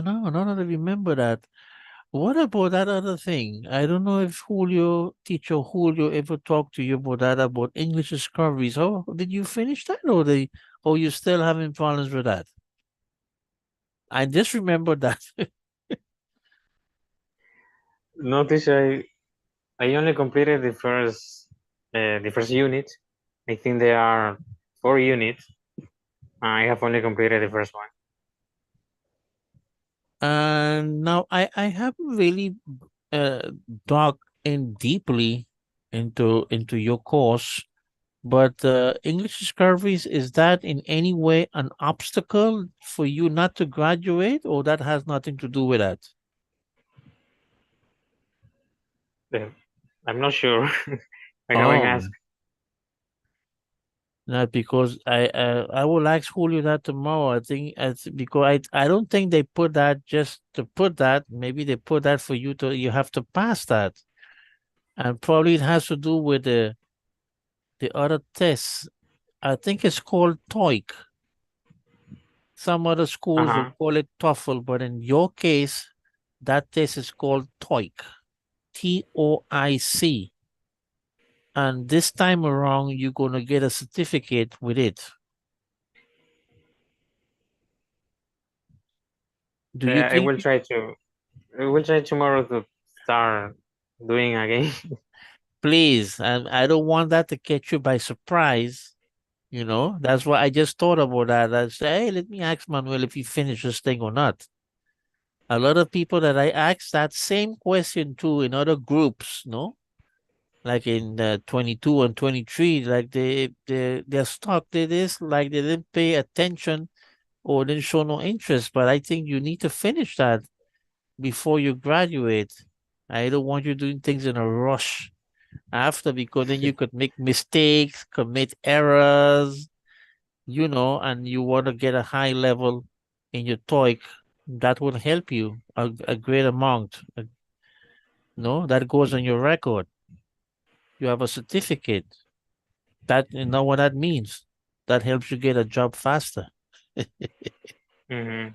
Speaker 1: know, now that I remember that. What about that other thing? I don't know if teacher Julio ever talked to you about that, about English discoveries. Oh, did you finish that or you still having problems with that? I just remember that.
Speaker 3: No, teacher. I only completed the first unit. I think there are 4 units. I have only completed the first one.
Speaker 1: And now I haven't really dug in deeply into your course, but English discoveries, is that in any way an obstacle for you not to graduate, or that has nothing to do with that?
Speaker 3: The- I'm not sure. I haven't
Speaker 1: Oh,
Speaker 3: asked.
Speaker 1: not because I will ask Julio that tomorrow. I think it's because I don't think they put that just to put that. Maybe they put that for you have to pass that. And probably it has to do with the other tests. I think it's called TOEIC. Some other
Speaker 3: Uh
Speaker 1: schools will
Speaker 3: huh.
Speaker 1: call it TOEFL, but in your case, that test is called TOEIC, TOIC. And this time around, you're going to get a certificate with it. Do you
Speaker 3: I
Speaker 1: think
Speaker 3: will try to. I will try tomorrow to start doing again.
Speaker 1: please, and I don't want that to catch you by surprise. That's why I just thought about that. I say, hey, let me ask Manuel if he finished this thing or not. A lot of people that I asked that same question to in other groups, no, like in 22 and 23, like they're stuck. They this like they didn't pay attention or didn't show no interest. But I think you need to finish that before you graduate. I don't want you doing things in a rush after, because then you could make mistakes, commit errors, and you want to get a high level in your TOEIC. That would help you a great amount. No, that goes on your record. You have a certificate. That you know what that means. That helps you get a job faster.
Speaker 3: Hmm.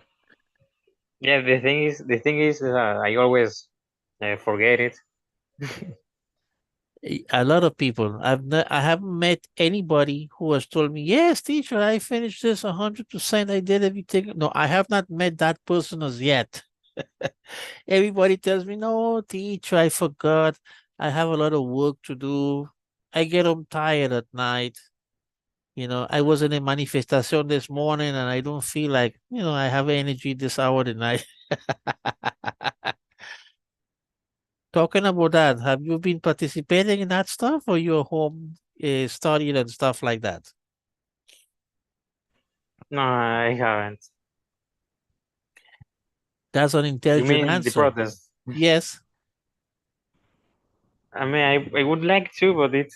Speaker 3: Yeah, the thing is, I always forget it.
Speaker 1: A lot of people. I haven't met anybody who has told me, "Yes, teacher, I finished this 100%. I did everything." No, I have not met that person as yet. Everybody tells me, "No, teacher, I forgot. I have a lot of work to do. I get home tired at night. I was in a manifestation this morning and I don't feel like, I have energy this hour tonight." Talking about that, have you been participating in that stuff, or you're home studying and stuff like that?
Speaker 3: No, I haven't.
Speaker 1: That's an
Speaker 3: You
Speaker 1: intelligent
Speaker 3: mean the
Speaker 1: answer.
Speaker 3: protest?
Speaker 1: Yes,
Speaker 3: I mean, I would like to, but
Speaker 1: I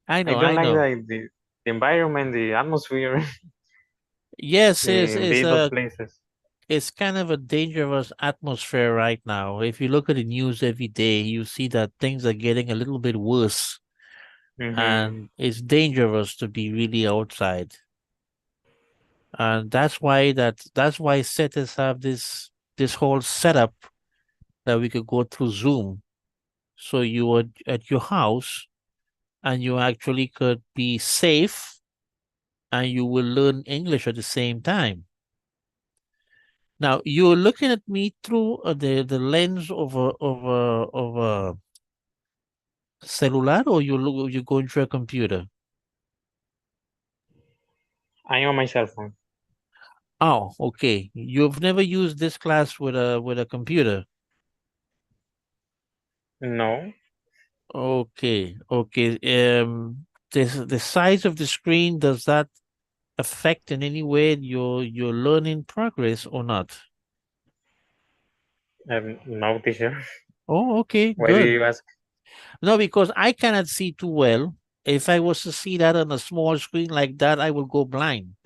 Speaker 3: I
Speaker 1: know,
Speaker 3: don't
Speaker 1: I
Speaker 3: like
Speaker 1: know.
Speaker 3: the environment, the atmosphere,
Speaker 1: Yes,
Speaker 3: those places.
Speaker 1: it's kind of a dangerous atmosphere right now. If you look at the news every day, you see that things are getting a little bit worse,
Speaker 3: Mm-hmm.
Speaker 1: and it's dangerous to be really outside. And that's why setters have this whole setup that we could go through Zoom. So you are at your house and you actually could be safe and you will learn English at the same time. Now you're looking at me through the lens of a cellular, or you're going through a computer.
Speaker 3: I am on my cell phone.
Speaker 1: Oh, okay. You've never used this class with a computer.
Speaker 3: No,
Speaker 1: Okay, okay. The size of the screen, does that affect in any way your learning progress or not?
Speaker 3: no, teacher.
Speaker 1: Oh, okay,
Speaker 3: Why do
Speaker 1: good.
Speaker 3: you ask?
Speaker 1: No, because I cannot see too well. if I was to see that on a small screen like that, I will go blind.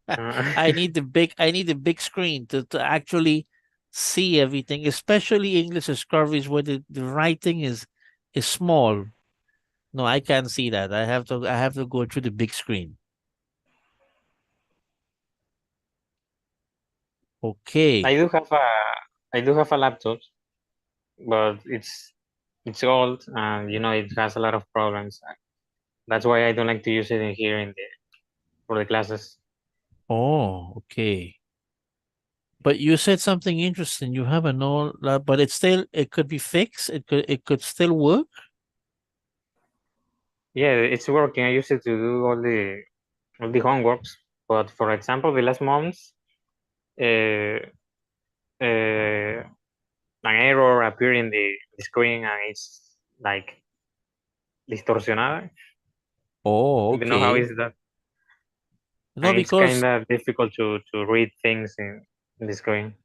Speaker 1: I need the big screen to actually see everything, especially English discoveries where the writing is small. No, I can't see that. I have to go through the big screen. Okay.
Speaker 3: I do have a laptop, but it's old and it has a lot of problems. That's why I don't like to use it in here in the for the classes.
Speaker 1: Oh, okay. But you said something interesting. You have an old, but it could be fixed. It could still work.
Speaker 3: Yeah, it's working. I use it to do all the homeworks. But for example, the last months, uh, uh, an error appeared in the screen and it's like distorsionada.
Speaker 1: Oh,
Speaker 3: You know how
Speaker 1: okay.
Speaker 3: is that?
Speaker 1: No,
Speaker 3: And it's
Speaker 1: because
Speaker 3: kind of difficult to read things in the screen.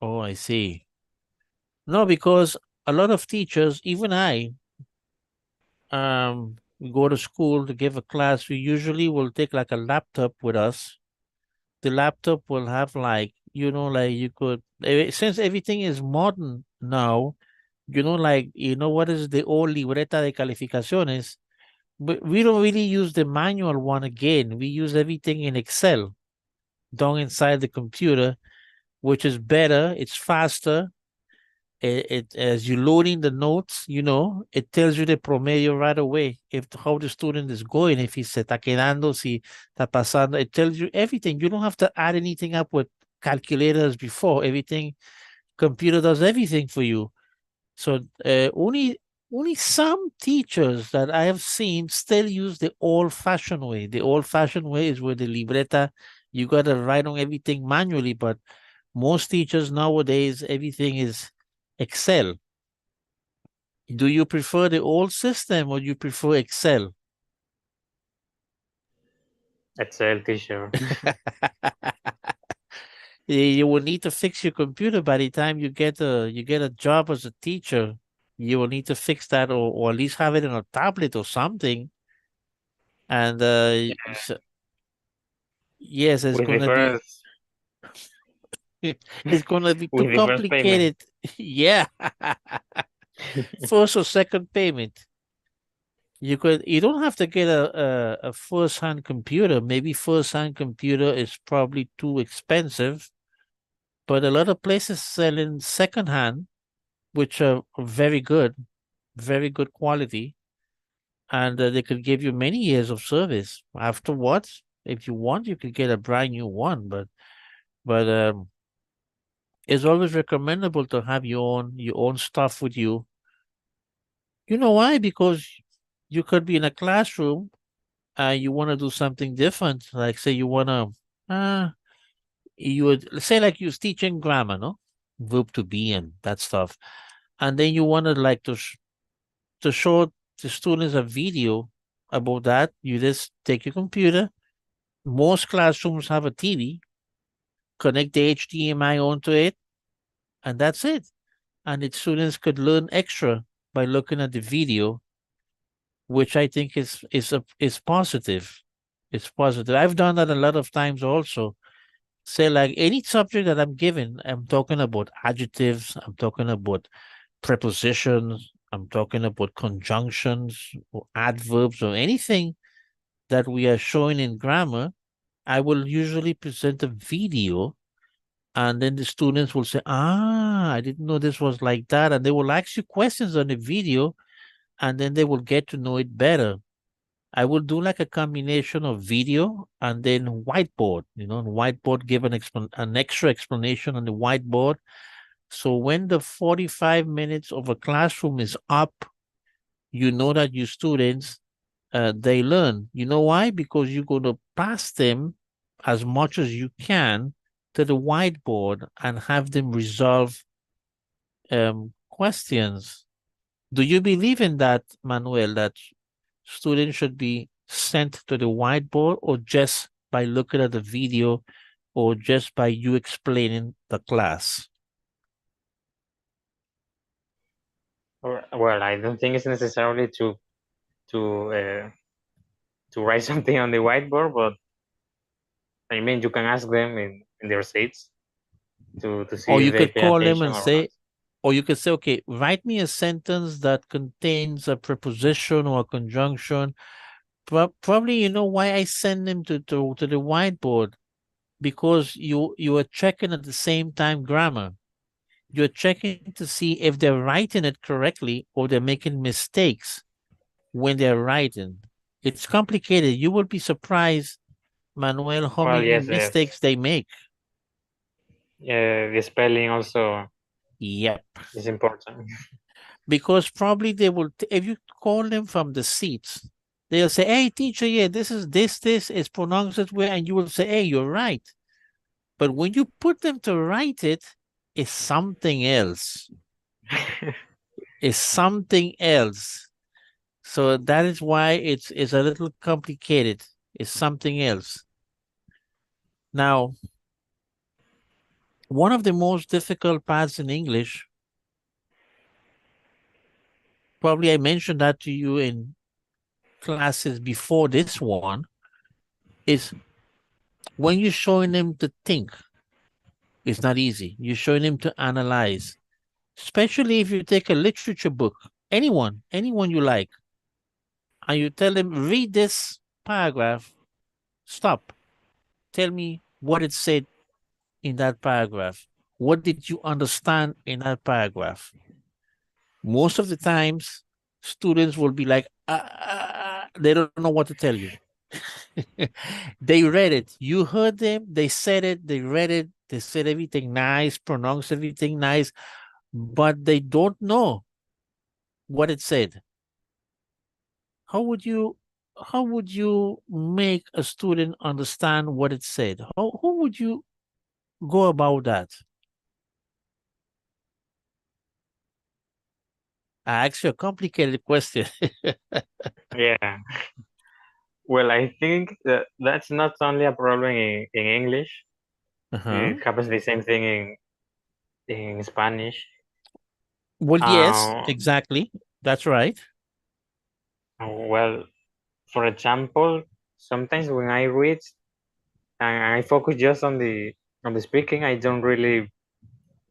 Speaker 1: oh, I see. No, because a lot of teachers, even I, we go to school to give a class. We usually will take like a laptop with us. The laptop will have like, like you could, since everything is modern now, like, what is the old libreta de calificaciones? But we don't really use the manual one again. We use everything in Excel done inside the computer, which is better. It's faster. It as you loading the notes, it tells you the promedio right away. If how the student is going, if he se está quedando, si está pasando, it tells you everything. You don't have to add anything up with calculators before. Everything computer does everything for you. So only some teachers that I have seen still use the old-fashioned way. The old-fashioned way is with the libreta. You gotta write on everything manually, but most teachers nowadays, everything is Excel. Do you prefer the old system or you prefer Excel?
Speaker 3: Excel teacher.
Speaker 1: You will need to fix your computer by the time you get a job as a teacher. You will need to fix that or at least have it on a tablet or something. And yes,
Speaker 3: With the first
Speaker 1: it's gonna be too
Speaker 3: with the first payment.
Speaker 1: complicated. Yeah. First or second payment. You don't have to get a first hand computer. Maybe first hand computer is probably too expensive, but a lot of places selling second hand, which are very good quality, and they could give you many years of service. Afterwards, if you want, you could get a brand new one, but it's always recommendable to have your own stuff with you. You know why? Because you could be in a classroom and you want to do something different. Like say you want to, you would say like you're teaching grammar, no? Verb to be and that stuff. And then you wanted like to show the students a video about that. You just take your computer. Most classrooms have a TV, connect the HDMI onto it, and that's it. And the students could learn extra by looking at the video, which I think is positive. It's positive. I've done that a lot of times also. Say like any subject that I'm given, I'm talking about adjectives, I'm talking about prepositions, I'm talking about conjunctions or adverbs or anything that we are showing in grammar. I will usually present a video and then the students will say, I didn't know this was like that. And they will ask you questions on the video and then they will get to know it better. I will do like a combination of video and then whiteboard, whiteboard give an extra explanation on the whiteboard. So when the 45 minutes of a classroom is up, you know that your students, they learn. You know why? Because you're going to pass them as much as you can to the whiteboard and have them resolve questions. Do you believe in that, Manuel, that students should be sent to the whiteboard or just by looking at the video or just by you explaining the class?
Speaker 3: Well, I don't think it's necessarily to write something on the whiteboard, but I mean, you can ask them in their seats to
Speaker 1: Or
Speaker 3: see if
Speaker 1: you
Speaker 3: they
Speaker 1: could
Speaker 3: pay
Speaker 1: call them
Speaker 3: attention
Speaker 1: and
Speaker 3: or not.
Speaker 1: say, or you could say, okay, write me a sentence that contains a preposition or a conjunction. Probably you know why I send them to the whiteboard, because you are checking at the same time grammar. You're checking to see if they're writing it correctly or they're making mistakes when they're writing. It's complicated. You will be surprised, Manuel, how
Speaker 3: Well,
Speaker 1: many
Speaker 3: yes, yes.
Speaker 1: mistakes they make.
Speaker 3: The spelling also
Speaker 1: Yep.
Speaker 3: is important.
Speaker 1: Because probably they will, if you call them from the seats, they'll say, hey, teacher, yeah, this is pronounced this way. And you will say, hey, you're right. But when you put them to write it, it's something else. It's something else. So that is why it's a little complicated. It's something else. Now, one of the most difficult parts in English, probably I mentioned that to you in classes before this one, is when you're showing them to think. It's not easy. You're showing them to analyze, especially if you take a literature book, anyone you like, and you tell them, read this paragraph, stop, tell me what it said in that paragraph. What did you understand in that paragraph? Most of the times, students will be like, they don't know what to tell you. They read it. You heard them. They said it. They read it. They said everything nice, pronounced everything nice, but they don't know what it said. How would you how would you make a student understand what it said? How would you go about that? I asked you a complicated question.
Speaker 3: Yeah. Well, I think that that's not only a problem in English.
Speaker 1: Uh-huh.
Speaker 3: It happens the same thing in Spanish.
Speaker 1: Well, yes,
Speaker 3: Uh,
Speaker 1: exactly. That's right.
Speaker 3: well, for example, sometimes when I read and I focus just on the speaking, I don't really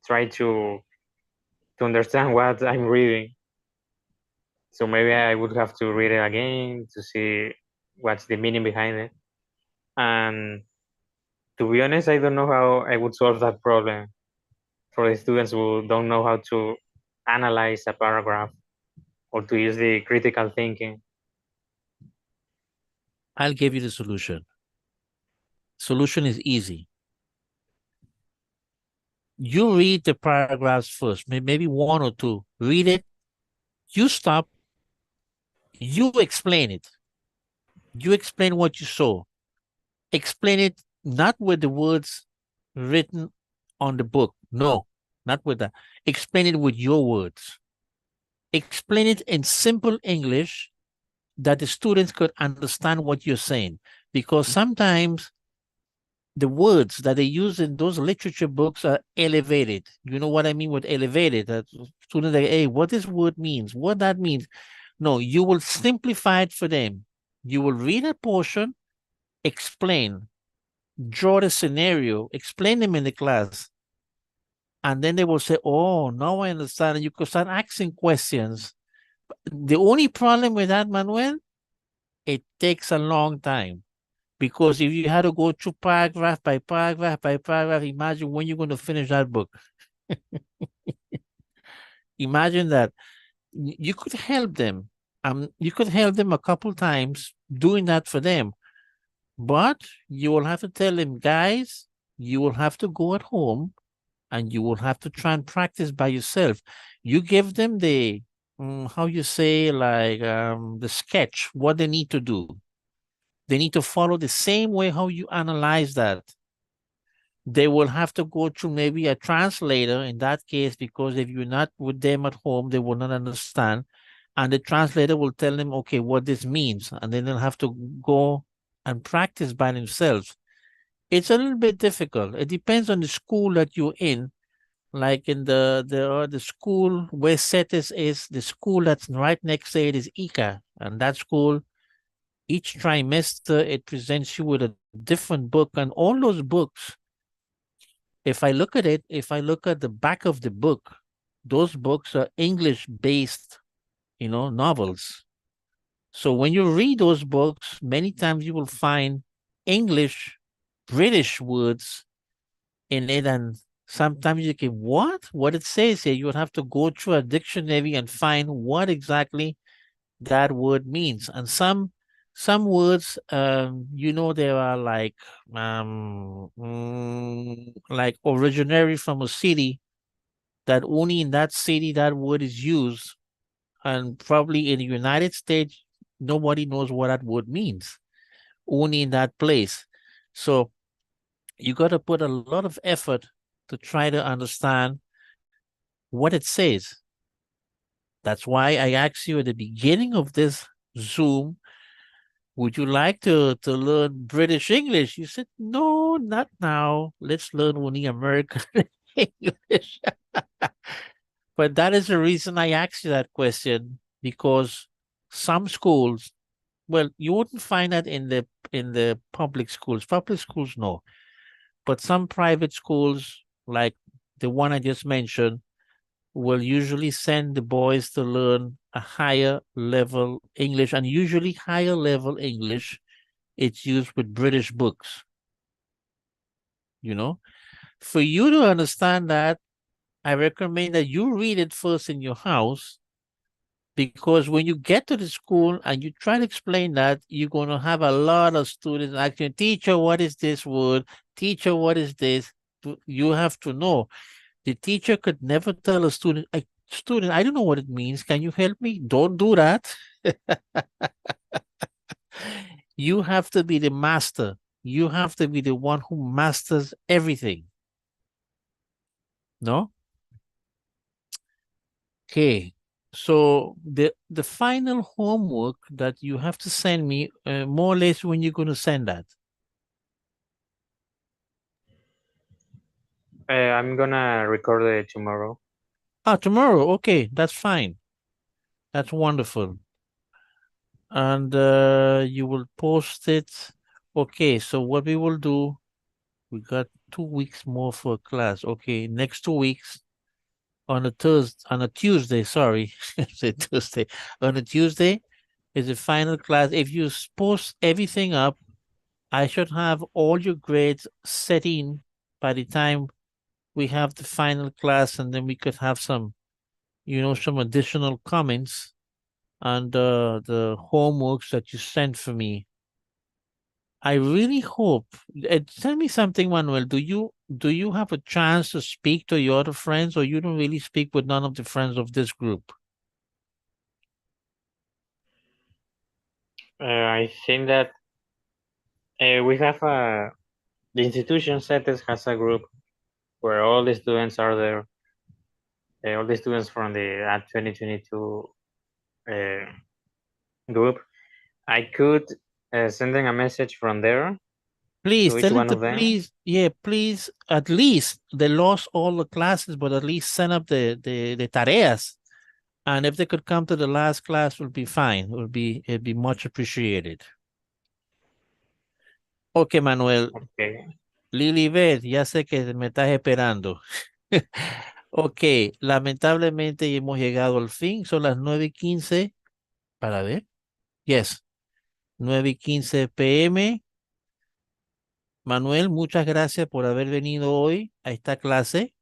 Speaker 3: try to understand what I'm reading. So maybe I would have to read it again to see what's the meaning behind it. And to be honest, I don't know how I would solve that problem for the students who don't know how to analyze a paragraph or to use the critical thinking.
Speaker 1: I'll give you the solution. Solution is easy. You read the paragraphs first, maybe one or two. Read it. You stop. You explain it. You explain what you saw. Explain it not with the words written on the book. No, not with that. Explain it with your words. Explain it in simple English that the students could understand what you're saying. Because sometimes the words that they use in those literature books are elevated. You know what I mean with elevated? That students say, hey, what this word means, what that means. No, you will simplify it for them. You will read a portion, explain, draw the scenario, explain them in the class, and then they will say, oh, now I understand. And you could start asking questions. The only problem with that, Manuel, it takes a long time. Because if you had to go through paragraph by paragraph by paragraph, imagine when you're going to finish that book. Imagine that you could help them. You could help them a couple times doing that for them. But you will have to tell them, guys, you will have to go at home and you will have to try and practice by yourself. You give them the, how you say, like the sketch, what they need to do. They need to follow the same way how you analyze that. They will have to go through maybe a translator in that case, because if you're not with them at home, they will not understand. And the translator will tell them, okay, what this means. And then they'll have to go and practice by themselves. It's a little bit difficult. It depends on the school that you're in. Like in the school where Setes is, the school that's right next to it is ICA. And that school, each trimester, it presents you with a different book. And all those books, if I look at it, if I look at the back of the book, those books are English based, novels. So when you read those books, many times you will find English, British words in it, and sometimes you can what it says here. You would have to go through a dictionary and find what exactly that word means. And some words, there are like originary from a city that only in that city that word is used, and probably in the United States nobody knows what that word means, only in that place. So you got to put a lot of effort to try to understand what it says. That's why I asked you at the beginning of this Zoom, would you like to learn British English? You said, no, not now. Let's learn only American English. But that is the reason I asked you that question, because some schools, well, you wouldn't find that in the public schools. Public schools, no. But some private schools, like the one I just mentioned, will usually send the boys to learn a higher level English, and usually higher level English, it's used with British books, you know. For you to understand that, I recommend that you read it first in your house, because when you get to the school and you try to explain that, you're going to have a lot of students asking, teacher, what is this word? Teacher, what is this? You have to know. The teacher could never tell a student, I don't know what it means. Can you help me? Don't do that. You have to be the master. You have to be the one who masters everything. No? Okay. So the final homework that you have to send me, more or less when you're going to send that.
Speaker 3: I'm gonna record it tomorrow.
Speaker 1: Tomorrow. Okay, that's fine. That's wonderful. And you will post it. Okay, so what we will do, we got 2 weeks more for class. Okay, next 2 weeks on a Tuesday, sorry, say Tuesday. On a Tuesday is the final class. If you post everything up, I should have all your grades set in by the time we have the final class, and then we could have some additional comments on the homeworks that you sent for me. I really hope. Tell me something, Manuel. Do you have a chance to speak to your other friends, or you don't really speak with none of the friends of this group?
Speaker 3: I think that we have the institution CETES has a group where all the students are there. All the students from the 2022 group. I could send them a message from there
Speaker 1: Please
Speaker 3: to each
Speaker 1: tell them
Speaker 3: one
Speaker 1: to
Speaker 3: of them.
Speaker 1: please, yeah, please. At least they lost all the classes, but at least send up the tareas. And if they could come to the last class, would be fine. It'd be much appreciated. Okay, Manuel.
Speaker 3: Okay.
Speaker 1: Lilibet, ya sé que me estás esperando. Ok, lamentablemente ya hemos llegado al fin. Son las 9:15. Para ver. Yes, 9:15 p.m. Manuel, muchas gracias por haber venido hoy a esta clase.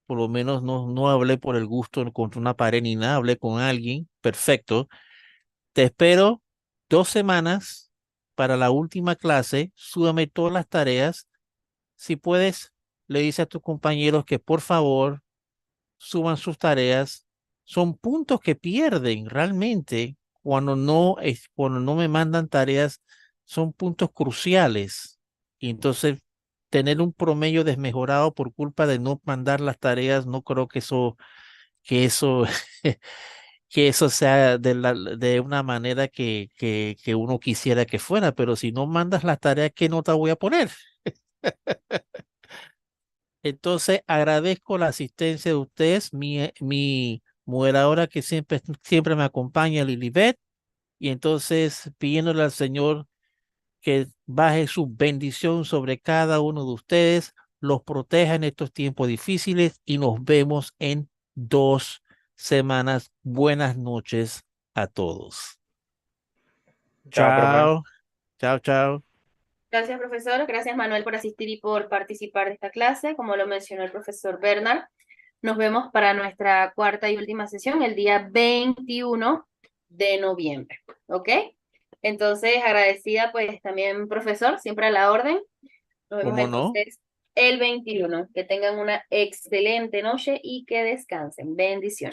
Speaker 1: Por lo menos no hablé por el gusto contra una pared ni nada, hablé con alguien. Perfecto. Te espero 2 semanas para la última clase. Súbame todas las tareas. Si puedes, le dice a tus compañeros que por favor suban sus tareas. Son puntos que pierden realmente cuando no me mandan tareas, son puntos cruciales. Y entonces, tener un promedio desmejorado por culpa de no mandar las tareas, no creo que eso, que eso sea de una manera que uno quisiera que fuera, pero si no mandas las tareas, ¿qué nota voy a poner? Entonces, agradezco la asistencia de ustedes, mi moderadora que siempre me acompaña, Lilibet, y entonces pidiéndole al Señor que baje su bendición sobre cada uno de ustedes, los proteja en estos tiempos difíciles y nos vemos en 2 semanas. Buenas noches a todos.
Speaker 3: Chao, profe.
Speaker 1: Chao, chao, chao.
Speaker 2: Gracias, profesor. Gracias, Manuel, por asistir y por participar de esta clase. Como lo mencionó el profesor Bernard, nos vemos para nuestra cuarta y última sesión el día 21 de noviembre. ¿Ok? Entonces, agradecida pues también, profesor, siempre a la orden. Nos vemos
Speaker 1: ¿Cómo no?
Speaker 2: entonces el 21. Que tengan una excelente noche y que descansen. Bendiciones.